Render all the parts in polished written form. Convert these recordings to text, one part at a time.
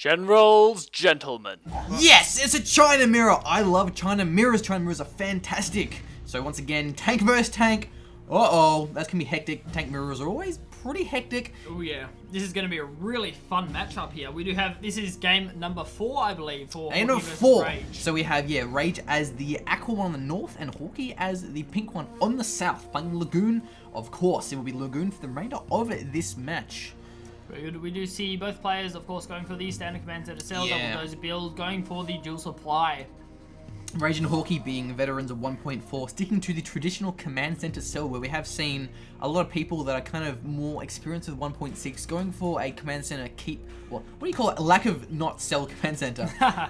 Generals, gentlemen. Yes, it's a China mirror. I love China mirrors. China mirrors are fantastic. So once again, tank versus tank. Uh-oh, that can be hectic. Tank mirrors are always pretty hectic. Oh yeah, this is going to be a really fun matchup here. We do have, this is game number 4, I believe, for Game Hawky number versus 4. Rage. So we have, Rage as the aqua one on the north and Hawky as the pink one on the south. Playing Lagoon, of course. It will be Lagoon for the remainder of this match. Very good. We do see both players, of course, going for the standard command center cell, double dozer build, going for the dual supply. Rage and Hawky being veterans of 1.4, sticking to the traditional command center cell, where we have seen a lot of people that are kind of more experienced with 1.6 going for a command center what do you call it? Lack of not cell command center.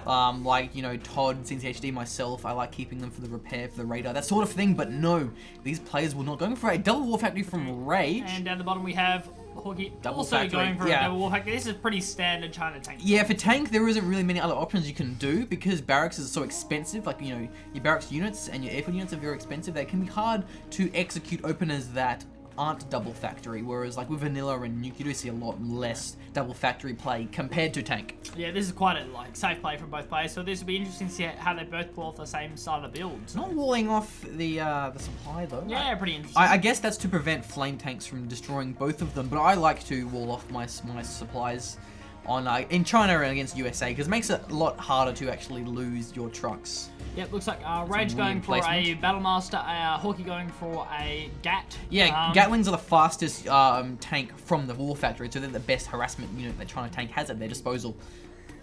Like, Todd, CNCHD, myself, I like keeping them for the repair, for the radar, that sort of thing, but no, these players will not. Going for a double war factory from Rage. And down the bottom we have Hawky Double also factory, going for a double war factory. This is pretty standard China tank. Yeah, for tank, there isn't really many other options you can do because barracks is so expensive. Like, your barracks units and your airfield units are very expensive. They can be hard to execute openers that aren't double factory, whereas like with vanilla and nuke, you do see a lot less double factory play compared to tank. Yeah, this is quite a safe play from both players, so this will be interesting to see how they both pull off the same style of build. So. Not walling off the supply though. Yeah, pretty interesting. I guess that's to prevent flame tanks from destroying both of them, but I like to wall off my supplies on in China and against USA because it makes it a lot harder to actually lose your trucks. Yep, looks like Rage going for a Battlemaster, Hawky going for a Gat. Yeah, Gatlings are the fastest tank from the war factory, so they're the best harassment unit that China tank has at their disposal.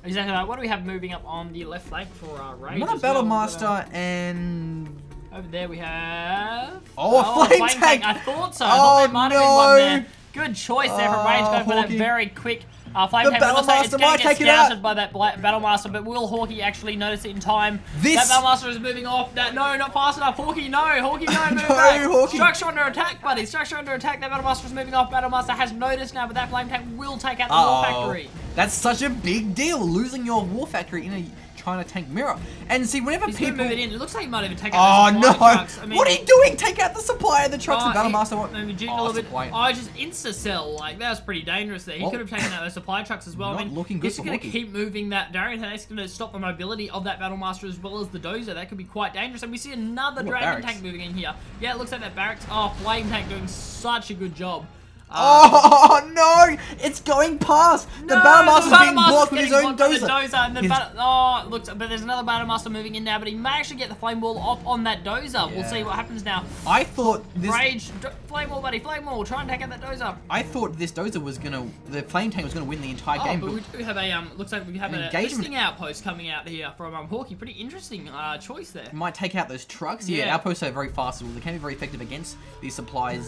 Exactly right. What do we have moving up on the left flank for Rage? Another Battlemaster and... Over there we have... Oh, a flame tank! I thought so. I thought there might have been one there. Good choice there from Rage going for that very quick... flame tank. It's going to get scouted by that Battlemaster, but will Hawky actually notice it in time? That Battlemaster is moving off. No, not fast enough. Hawky, no. Hawky, no. Move back. Hawky. Structure under attack, buddy. Structure under attack. That Battlemaster is moving off. Battlemaster has noticed now, but that flame tank will take out the war factory. That's such a big deal, losing your war factory in a China tank mirror. And see, whenever people move it in, it looks like he might even take out the supply trucks. I mean, what are you doing? Take out the supply of the trucks. The Battlemaster. Maybe jig a little bit. Just insta-cell. Like, that was pretty dangerous there. He could have taken out those supply trucks as well. I mean, this is going to keep moving that Dragon tank. It's going to stop the mobility of that Battlemaster as well as the Dozer. That could be quite dangerous. And we see another Dragon tank moving in here. Yeah, it looks like that barracks. Oh, Flame tank doing such a good job. Oh no! It's going past! The Battlemaster's being blocked with his own Dozer. But there's another Battlemaster moving in now, but he may actually get the Flame Wall off on that Dozer. Yeah. We'll see what happens now. I thought this... Rage, Flame Wall, buddy, Flame Wall. Try and take out that Dozer. I thought this Dozer was gonna... The Flame Tank was gonna win the entire game. But we do have a, looks like we have a listing outpost coming out here from Hawky. Pretty interesting choice there. Might take out those trucks. Yeah, outposts are very fast as well. They can be very effective against these supply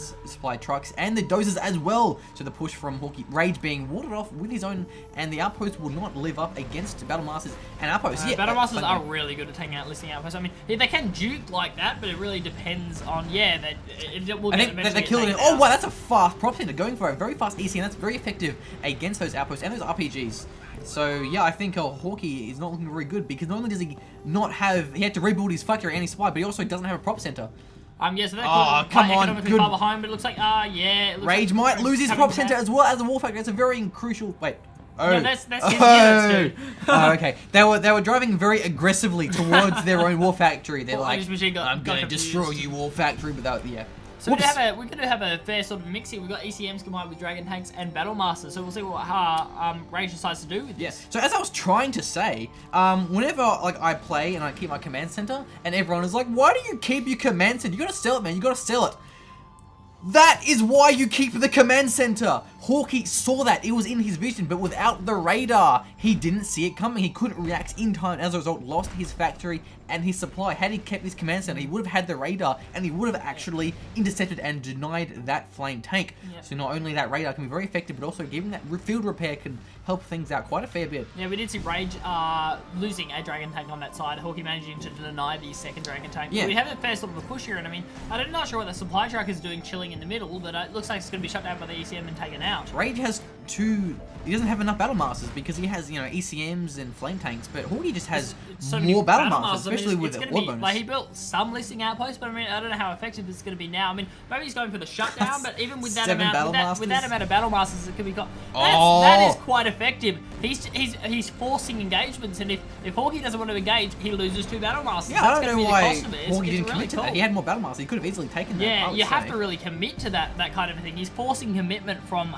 trucks and the Dozers as well. So the push from Hawky, Rage being warded off with his own, and the outpost will not live up against Battlemasters and outposts. Battlemasters are really good at taking out listing outposts. I mean, they can duke like that, but it really depends on, it will get eventually they're killing it. Oh wow, that's a fast prop center going for a very fast EC, and that's very effective against those outposts and those RPGs. So yeah, I think Hawky is not looking very good because not only does he not have, he had to rebuild his factory and his supply, but he also doesn't have a prop center. Yeah, so that come on, good. Far behind, but it looks like, it looks Rage might lose his prop center as well as the war factory. That's a very crucial. Wait. No, that's his units, dude. Okay. They were driving very aggressively towards their own war factory. They're like, I'm gonna destroy you, war factory, without So we're going to have a fair sort of mix here. We've got ECMs combined with Dragon tanks and Battlemaster. So we'll see what Rage decides to do with this. So as I was trying to say, whenever I play and I keep my command center, and everyone is like, why do you keep your command center? You gotta sell it, man. You gotta sell it. That is why you keep the command center. Hawky saw that. It was in his vision, but without the radar, he didn't see it coming. He couldn't react in time. As a result, lost his factory and his supply. Had he kept his command center, he would have had the radar, and he would have actually intercepted and denied that flame tank. Yep. So not only that radar can be very effective, but also giving that field repair can help things out quite a fair bit. Yeah, we did see Rage losing a Dragon tank on that side. Hawky managing to deny the second Dragon tank. Yeah. We have a fair sort of a push here, and I mean, I'm not sure what the supply truck is doing chilling in the middle, but it looks like it's going to be shut down by the ECM and taken out. Rage has he doesn't have enough battle masters because he has, you know, ECMs and flame tanks, but Hawky just has so more battle masters, especially with the war bonus. Like, he built some listing outposts, but I mean, I don't know how effective it's going to be now. I mean, maybe he's going for the shutdown, but even with that amount, with that amount of battle masters, it could be got. That is quite effective. He's forcing engagements, and if Hawky doesn't want to engage, he loses 2 battle masters. Yeah, I don't know why Hawky didn't commit to that. He had more battle masters. He could have easily taken that. Yeah, you have to really commit to that kind of thing. He's forcing commitment from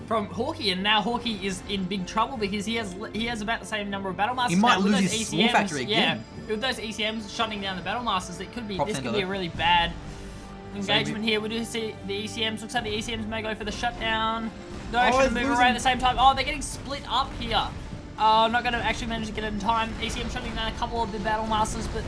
Hawky, and now Hawky is in big trouble because he has about the same number of battle masters. He might lose his war factory again. Yeah, with those ECMs shutting down the battle masters, this could be a really bad engagement here. We do see the ECMs. Looks like the ECMs may go for the shutdown. No, should move around at the same time. Oh, they're getting split up here. I'm not going to actually manage to get it in time. ECM shutting down a couple of the battle masters, but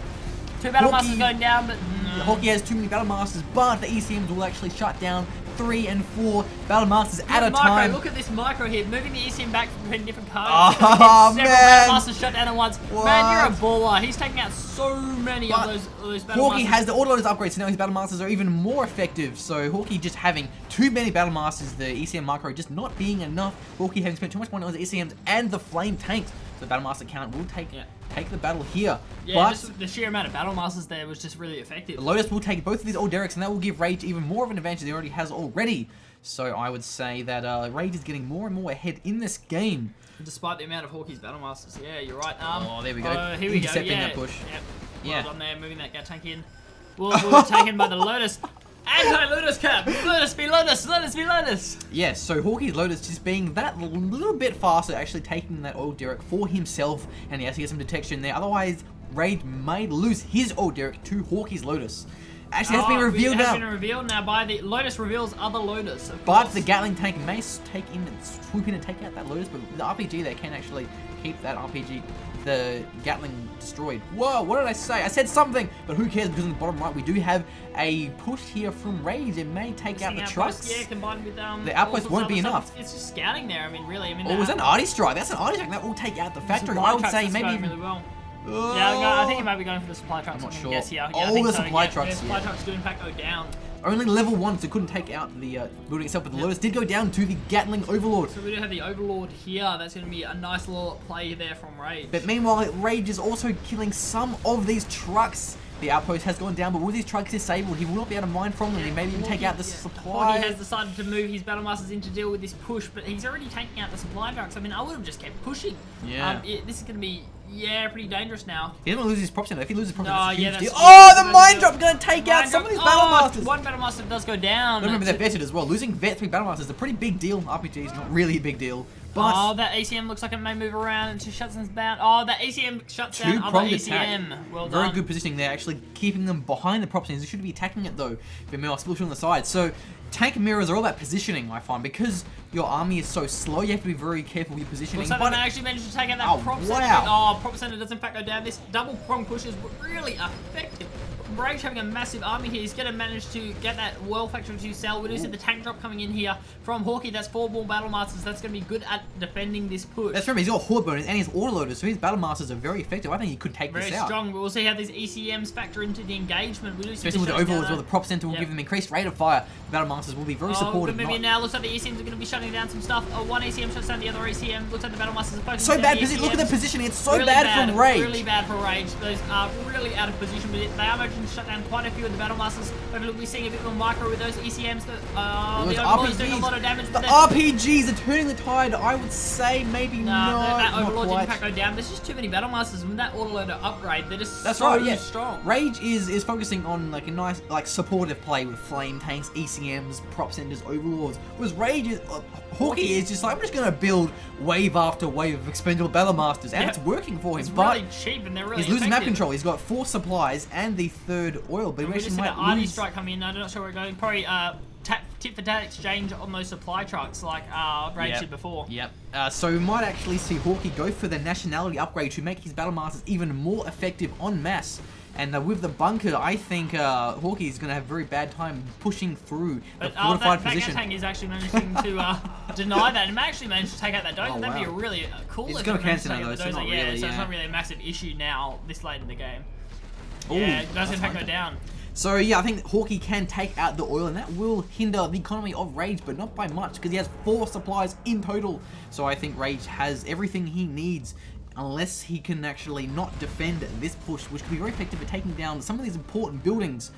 2 battle masters going down. But Hawky has too many battle masters, but the ECMs will actually shut down 3 and 4 battle masters at a time. Look at this micro here, moving the ECM back between different cards. Oh, several battle masters shut down at once. What? Man, you're a baller. He's taking out so many of those battle masters. Hawky has the autoloaders upgrades, so now his battle masters are even more effective. So Hawky just having too many battle masters, the ECM micro just not being enough. Hawky having spent too much money on the ECMs and the flame tanks. So the battle master count will take the battle here. Yeah, but the sheer amount of battle masters there was just really effective. The Lotus will take both of these old Derricks, and that will give Rage even more of an advantage than he already has already. So I would say that Rage is getting more and more ahead in this game. Despite the amount of Hawky's battle masters. Yeah, you're right. Oh, there we go. Here we go. Intercepting that push. Yep. Well done there, moving that Gat tank in. We'll taken by the Lotus. Anti-Lotus cap! Lotus be Lotus! Lotus be Lotus! Yes, so Hawky's Lotus just being that little bit faster, actually taking that old Derrick for himself, and he has to get some detection there. Otherwise, Rage may lose his old Derrick to Hawky's Lotus. Actually, has been revealed now. It has been revealed now by the Lotus reveals other Lotus. But the Gatling tank may swoop in and take out that Lotus, but the RPG there can actually keep that RPG, the Gatling, destroyed. Whoa, what did I say? I said something, but who cares, because in the bottom right we do have a push here from Rage. It may take out the trucks. Yeah, combined with the outpost won't be enough. It's just scouting there. I mean, really. Oh, was that an arty strike? That's an arty strike. That will take out the factory. I would say maybe even. Really well. Yeah, I think he might be going for the supply trucks. I'm not sure. Guess, yeah, the supply trucks. The supply trucks do in fact go down. Only level 1, so couldn't take out the building itself, but the Lotus did go down to the Gatling Overlord. So we do have the Overlord here. That's going to be a nice little play there from Rage. But meanwhile, Rage is also killing some of these trucks. The outpost has gone down, but with his trucks disabled, he will not be able to mine from them. He maybe even take out the supply. He has decided to move his battle masters in to deal with this push, but he's already taking out the supply trucks. I mean, I would have just kept pushing. Yeah. This is going to be, pretty dangerous now. He doesn't lose his prop center. If he loses prop center, that's a huge deal. Oh, the mine drop's going to take out some of these battle masters. One battle master does go down. Remember, they're vetted as well. Losing vet 3 battle masters is a pretty big deal. RPG is not really a big deal. But that ACM looks like it may move around and shuts them down. Oh, that ACM shuts down other ACM. Well done. Very good positioning there, actually keeping them behind the prop centers. They should be attacking it though. But meanwhile, still on the side. So tank mirrors are all about positioning, I find, because your army is so slow. You have to be very careful with your positioning. Looks like they actually managed to take out that prop center. Oh, prop center does in fact go down. This double prong push is really effective. Rage having a massive army here. He's going to manage to get that world factory to sell. We do see the tank drop coming in here from Hawky. That's 4 more battle masters. That's going to be good at defending this push. That's remember, he's got horde bonus and he's autoloaders, so his battle masters are very effective. I think he could take this out. Very strong. We'll see how these ECMs factor into the engagement. We do see especially with the overlords, well, the prop center will give them increased rate of fire. The battle masters will be very supportive. Maybe now looks like the ECMs are going to be shutting down some stuff. One ECM shuts down the other ECM. Looks like the battle masters are focusing so bad position. Look at the positioning. It's so really bad from Rage. Really bad for Rage. Those are really out of position, but they are managing to shut down quite a few of the battle masters. Hopefully we'll be seeing a bit more micro with those ECMs. The Overlord's doing a lot of damage. The RPGs are turning the tide. I would say maybe not. That Overlord didn't in fact go down. There's just too many battle masters, and with that autoloader upgrade, they're just strong. Rage is focusing on like a nice supportive play with flame tanks, ECMs, prop centers, overlords. Whereas Rage is Hawky is just like, I'm just gonna build wave after wave of expendable battle masters, and it's working for him. It's really cheap, and they're really he's losing map control. He's got 4 supplies and the 3rd oil, but he actually might arty strike coming in. I'm not sure where we're going. Probably tit for tat exchange on those supply trucks like Rage did before. Yep. So we might actually see Hawky go for the nationality upgrade to make his battle masters even more effective en masse. And with the bunker, I think Hawky is going to have a very bad time pushing through the fortified position. That is actually managing to deny that, and actually managed to take out that dozer. That'd be a really cool. It's going to cancel now though, so it's not really a massive issue now this late in the game. Yeah, it does in fact go down. So yeah, I think Hawky can take out the oil, and that will hinder the economy of Rage, but not by much, because he has 4 supplies in total. So I think Rage has everything he needs, unless he can actually not defend this push, which could be very effective at taking down some of these important buildings.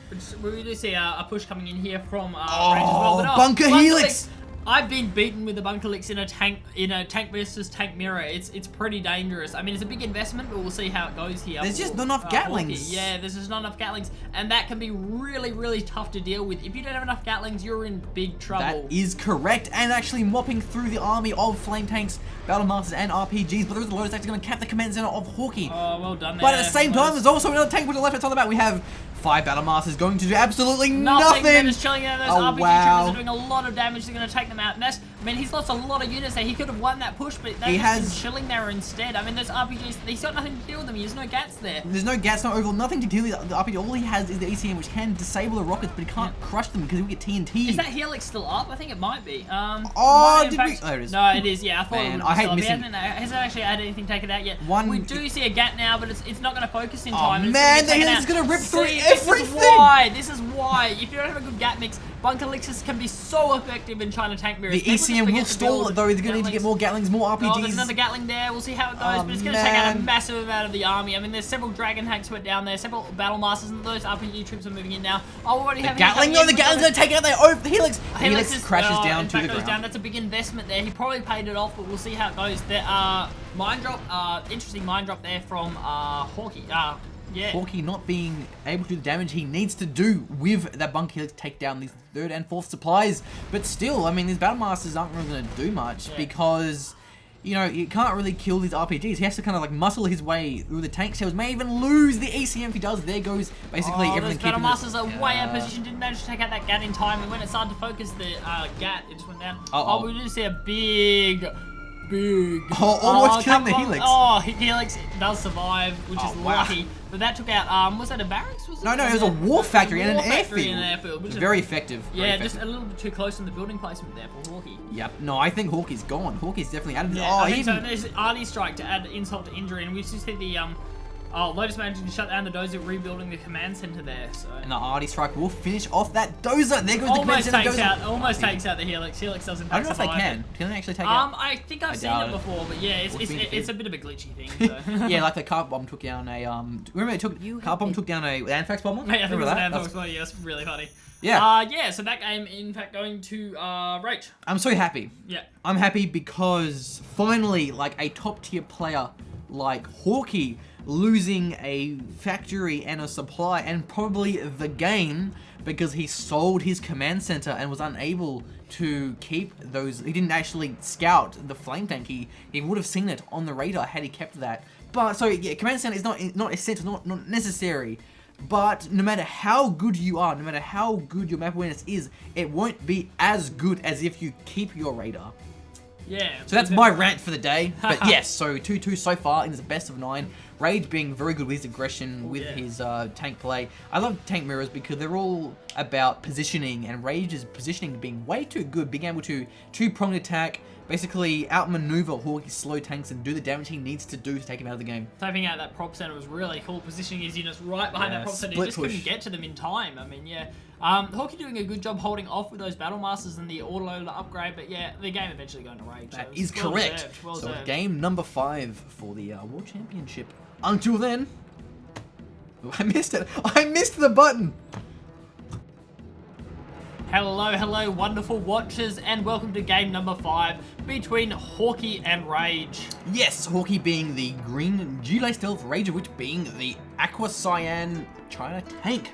We do see a push coming in here from Rage as well. But, Bunker Helix! I've been beaten with the Bunker Helix in a tank versus tank mirror. It's pretty dangerous. I mean, it's a big investment, but we'll see how it goes here. There's just not enough Gatlings. Yeah, there's just not enough Gatlings, and that can be really, really tough to deal with. If you don't have enough Gatlings, you're in big trouble. That is correct, and actually mopping through the army of flame tanks, battle masters, and RPGs. But there's a Lotus that's going to cap the command center of Hawky. Oh, well done there. But at the same time, there's also another tank with the left that's on the back. We have 5 battle masters going to do absolutely nothing. They're just chilling out. Those RPG wow. troopers are doing a lot of damage. They're going to take them out. And that's, I mean, he's lost a lot of units there. He could have won that push, but they've been chilling there instead. I mean, those RPGs, he's got nothing to deal with them. There's no gats there. There's no gats, no overall, nothing to deal with the RPG. All he has is the ECM, which can disable the rockets, but he can't crush them because he'll get TNT. Is that Helix still up? I think it might be. Oh, did we? Oh, it is. No, it is. Yeah, I thought it was I hate still up. missing. He hasn't actually had anything taken out yet. We do see a gat now, but it's not going to focus in time. Oh man, the Helix is going to rip through everything. This is why. If you don't have a good gat mix, Bunker Helixes can be so effective in trying to tank mirrors. The ECM will stall it though. They're going to need to get more Gatlings, more RPGs. Oh, there's another Gatling there. We'll see how it goes, but it's going to take out a massive amount of the army. I mean, there's several Dragon tanks went down there, several Battle Masters, and those RPG troops are moving in now. Oh, we already have Gatling. No, the Gatling's going to take out their Helix. Helix crashes down to the ground. That's a big investment there. He probably paid it off, but we'll see how it goes. There, mine drop. Interesting mine drop there from Hawky. Yeah. Hawky not being able to do the damage he needs to do with that Bunker Helix to take down these 3rd and 4th supplies. But still, I mean, these Battle Masters aren't really going to do much because, you know, he can't really kill these RPGs. He has to kind of like muscle his way through the tank cells. May even lose the ECM if he does. There goes basically everything. Those Battle Masters are way out of position. Didn't manage to take out that Gat in time. And when it started to focus the Gat, it just went down. Oh, we did see a big... almost killing the Helix. Oh, Helix does survive, which is lucky. But that took out, was that a barracks? No, it was a war factory and an airfield. Which is very effective. Yeah, just a little bit too close in the building placement there for Hawky. Yep. No, I think Hawky's gone. Hawky's definitely out of it. I think so. There's Artie Strike to add insult to injury, and we just see the Lotus managing to shut down the dozer, rebuilding the command center there. So. And the Artie Strike will finish off that dozer. There goes the command center. Almost takes out the Helix. Helix doesn't. I don't know if they can. Can they actually take out? I think I've seen it before, but yeah, it's a bit of a glitchy thing. So. Yeah, like the carpet bomb took down a Remember, carpet bomb took down a Anfax bomber. Yeah, I think it was an Anfax bomber. Yeah, that's really funny. Yeah. So that game, in fact, going to Rage. I'm so happy. Yeah. I'm happy because finally, like a top tier player like Hawky losing a factory and a supply and probably the game because he sold his command center and was unable to keep those. He didn't actually scout the flame tank. He would have seen it on the radar had he kept that. But so yeah, command center is not essential, not necessary. But no matter how good you are, no matter how good your map awareness is, it won't be as good as if you keep your radar. Yeah. So that's my rant for the day. But yes, so 2-2 so far in this best of 9. Rage being very good with his aggression, with his tank play. I love tank mirrors because they're all about positioning, and Rage's positioning being way too good, being able to two-pronged attack, basically outmaneuver Hawky's slow tanks and do the damage he needs to do to take him out of the game. Taking out that prop center was really cool, positioning his units right behind that prop center. He just couldn't get to them in time. I mean, yeah. Hawky doing a good job holding off with those Battle Masters and the autoloader upgrade, but yeah, the game eventually going to Rage. That is correct. Well deserved. Game number 5 for the World Championship. Until then, I missed it. I missed the button. Hello, wonderful watchers, and welcome to game number 5 between Hawky and Rage. Yes, Hawky being the green Gilet Stealth, Rage of which being the Aqua Cyan China tank.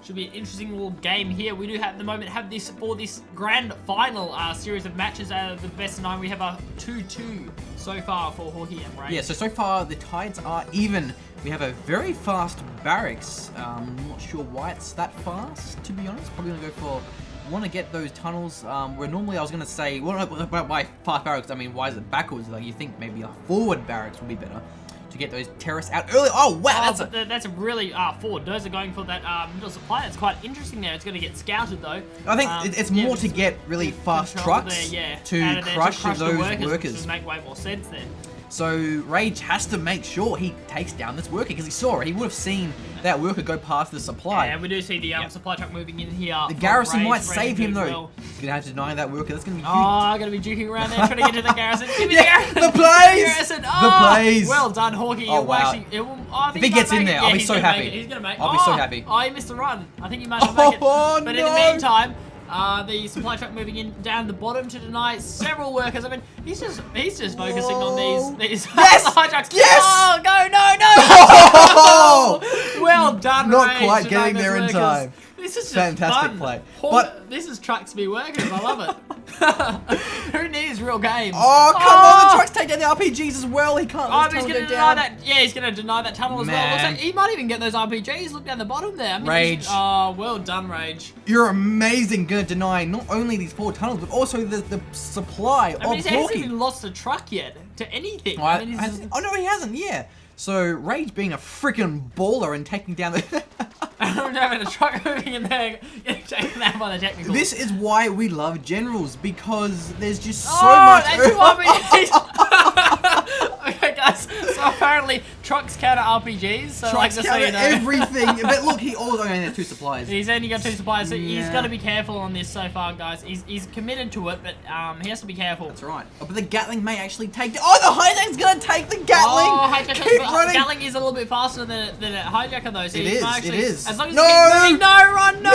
Should be an interesting little game here. We do have, at the moment, have this for this grand final series of matches out of the best of 9. We have a 2-2 so far for Hawky and Rage. Yeah, so far the tides are even. We have a very fast barracks. I'm not sure why it's that fast, to be honest. Probably gonna go for. Want to get those tunnels where normally I was going to say, well, by fast barracks, I mean, why is it backwards? Like, you think maybe a forward barracks would be better to get those terrorists out early. Oh, wow, that's a really forward. Those are going for that middle supply. It's quite interesting there. It's going to get scouted, though. I think it's more to get really fast trucks to crush those workers. Which would make way more sense there. So Rage has to make sure he takes down this worker because he saw it. He would have seen that worker go past the supply. Yeah, we do see the supply truck moving in here. The garrison might save him though. He's gonna have to deny that worker. That's gonna be huge. Oh, gonna be juking around there, trying to get to the garrison. Give me the garrison. The plays. Garrison. The plays. Well done, Hawky. Oh wow. I think if he gets in there, yeah, I'll be so happy. He's gonna make it. I'll be so happy. Oh, he missed the run. I think he might not make it. Oh, but no. in the meantime, the supply truck moving in down the bottom to deny several workers. I mean, he's just focusing on these yes! supply trucks. Yes! Oh, go, no! Well done, Not Rage, quite getting there in workers. time. This is just Fantastic fun. play. But this is trucks be workers. I love it. Who needs real games? Oh, come on. The trucks take down the RPGs as well. He can't Oh, let he's his going tunnel to go deny down. that. Yeah, he's going to deny that tunnel as well. Looks like he might even get those RPGs. Look down the bottom there. I mean, Rage. Oh, well done, Rage. You're amazing. Gonna deny not only these 4 tunnels, but also the supply of I mean, he hasn't Hawky. even lost a truck yet to anything. Oh, I mean, he's oh no, he hasn't. Yeah. So Rage being a freaking baller and taking down the. I'm having a truck moving in there, getting taken out by the technical. This is why we love generals, because there's just so Oh, much. that's RPGs. Okay, guys. So apparently, trucks counter RPGs. So Trucks like, just counter so you know. everything. But look, he only has 2 supplies. He's only got 2 supplies, so he's Yeah. got to be careful on this so far, guys. He's committed to it, but he has to be careful. That's right. Oh, but the Gatling may actually take. Oh, the Hijack's gonna take the Gatling. Oh, Hijacker, Keep running. Gatling is a little bit faster than a Hijacker, though. So It he is, might actually, it is. As long as No. he keeps moving, no, run, no.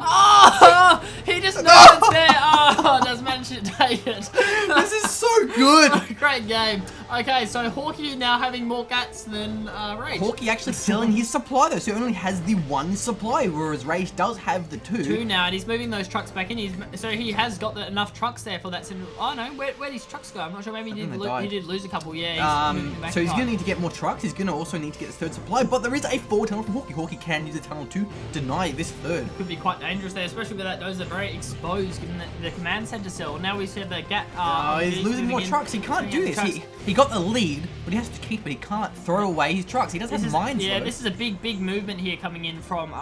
Oh, he just knows it's there. Oh, does manage to take it. This is so good. Great game. Okay, so Hawky now having more gats than Rage. Hawky actually selling his supply though, so he only has the 1 supply, whereas Rage does have the 2. 2 now, and he's moving those trucks back in. So he has got enough trucks there for that. Oh no, where these trucks go? I'm not sure. Maybe he did lose a couple. Yeah. So he's gonna need to get more trucks. He's gonna also need to get the 3rd supply, but there is a 4 tunnel from Hawky. Hawky can use the tunnel to deny this 3rd. Could be quite dangerous there, especially with that. Those are very exposed, given that the command center cell. Now we see the gat. He's losing more trucks. He can't do this. He got the lead, but he has to keep it. He can't throw away his trucks. He doesn't have mines. Yeah, this is a big movement here coming in from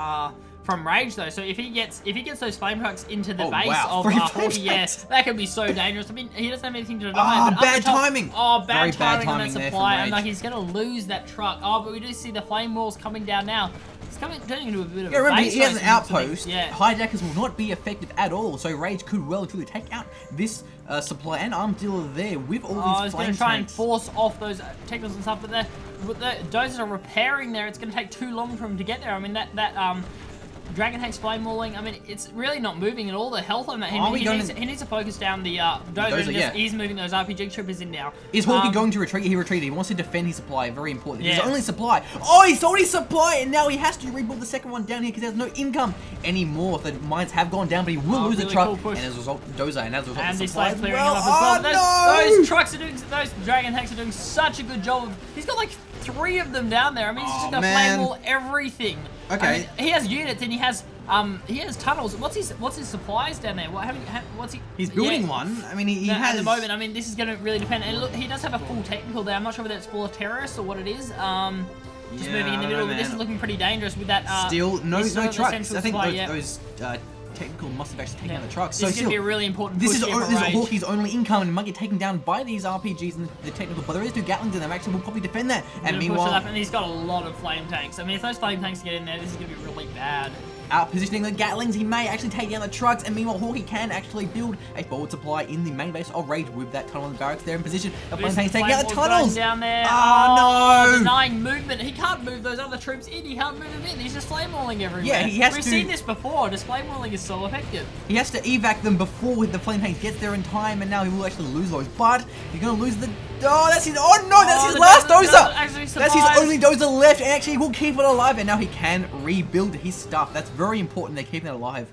Rage though. So if he gets those flame trucks into the base of Hawky, yes, that could be so dangerous. I mean, he doesn't have anything to deny. But bad timing. Oh, Very bad bad timing on that timing there supply, from and like Rage. he's gonna lose that truck. Oh, but we do see the flame walls coming down now. It's turning into a bit of Yeah, a remember, base he has an race outpost. Yeah. Hijackers will not be effective at all, so Rage could well and truly take out this supply and arms dealer there with all these he's flame going to try and tanks. force off those technicals and stuff, but the dozers are repairing there. It's going to take too long for him to get there. I mean, that Dragon Tank's flame walling, I mean, it's really not moving at all. The health on that, he needs to focus down the dozer, and he's moving those RPG troopers in now. Is Hawky going to retreat? He retreated. He wants to defend his supply. Very important. Yeah. His only supply. Oh, he sold his supply, and now he has to rebuild the 2nd one down here because he has no income anymore. The mines have gone down, but he will lose the truck. Cool and as a result, dozer, and as a result, and the he's supply like as clearing well. him up as well. No! Those trucks are doing, those Dragon Tanks are doing such a good job. He's got like 3 of them down there. I mean, he's just gonna flame wall everything. Okay. I mean, he has units and he has tunnels. What's his supplies down there? What's he? He's building one. I mean, he has. At the moment, I mean, this is going to really depend. And look, he does have a full technical there. I'm not sure whether it's full of terrorists or what it is. Just moving in the middle. This is looking pretty dangerous with that. Still no trucks. I think supply, those technical must have actually taken down the trucks. This So is going to be a really important this push is here for Rage. Hawky's only income, and might get taken down by these RPGs and the technical. But there is 2 Gatlings in there. Actually, will probably defend that. And meanwhile, and he's got a lot of flame tanks. I mean, if those flame tanks get in there, this is going to be really bad. Out positioning the Gatlings, he may actually take down the trucks, and meanwhile Hawky can actually build a forward supply in the main base of Rage with that tunnel and barracks there in position. The flame tanks taking out the tunnels. Down there. Oh, no! Denying movement. He can't move those other troops in. He can't move them in. He's just flame walling everywhere. Yeah, he has We've to. seen this before. Just flame walling is so effective. He has to evac them before the flame tanks gets there in time, and now he will actually lose those. But he's gonna lose the. Oh, that's his. Oh no, that's his last dozer. That's his only dozer left, and actually will keep it alive. And now he can rebuild his stuff. That's very important. They're keeping it alive.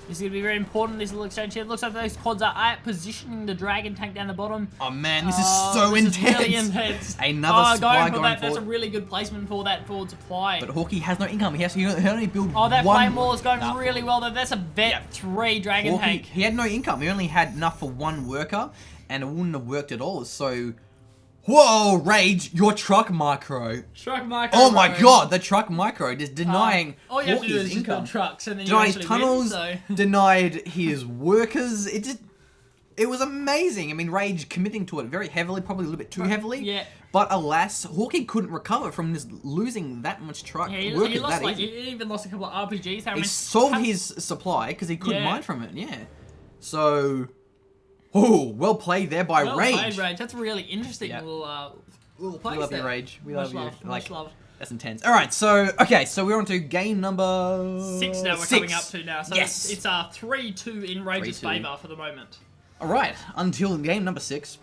This is going to be very important, this little exchange here. It looks like those quads are positioning the Dragon Tank down the bottom. Oh man, this is so intense. Is really intense. Another supply going That's forward. a really good placement for that forward supply. But Hawky has no income. He only build that one. flame wall is going really well though. That's a vet 3 Dragon Tank. He had no income. He only had enough for 1 worker, and it wouldn't have worked at all. So, whoa, Rage, your truck micro. Truck micro. Oh my god, the truck micro is denying all you have to do is Hawky's just build income. trucks and then Denied you his actually tunnels, win, so. denied his workers. It was amazing. I mean, Rage committing to it very heavily, probably a little bit too heavily. Yeah. But alas, Hawky couldn't recover from just losing that much truck. Yeah, he lost, like, he even lost a couple of RPGs. He sold his supply because he couldn't mine from it, yeah. So, well played there by Rage. Well played, Rage. That's really interesting little place. We love you, Rage. We love you. Much love. That's intense. All right, so we're on to game number 6 now. We're coming up to now. So yes, it's 3-2 in Rage's favour for the moment. All right, until game number 6.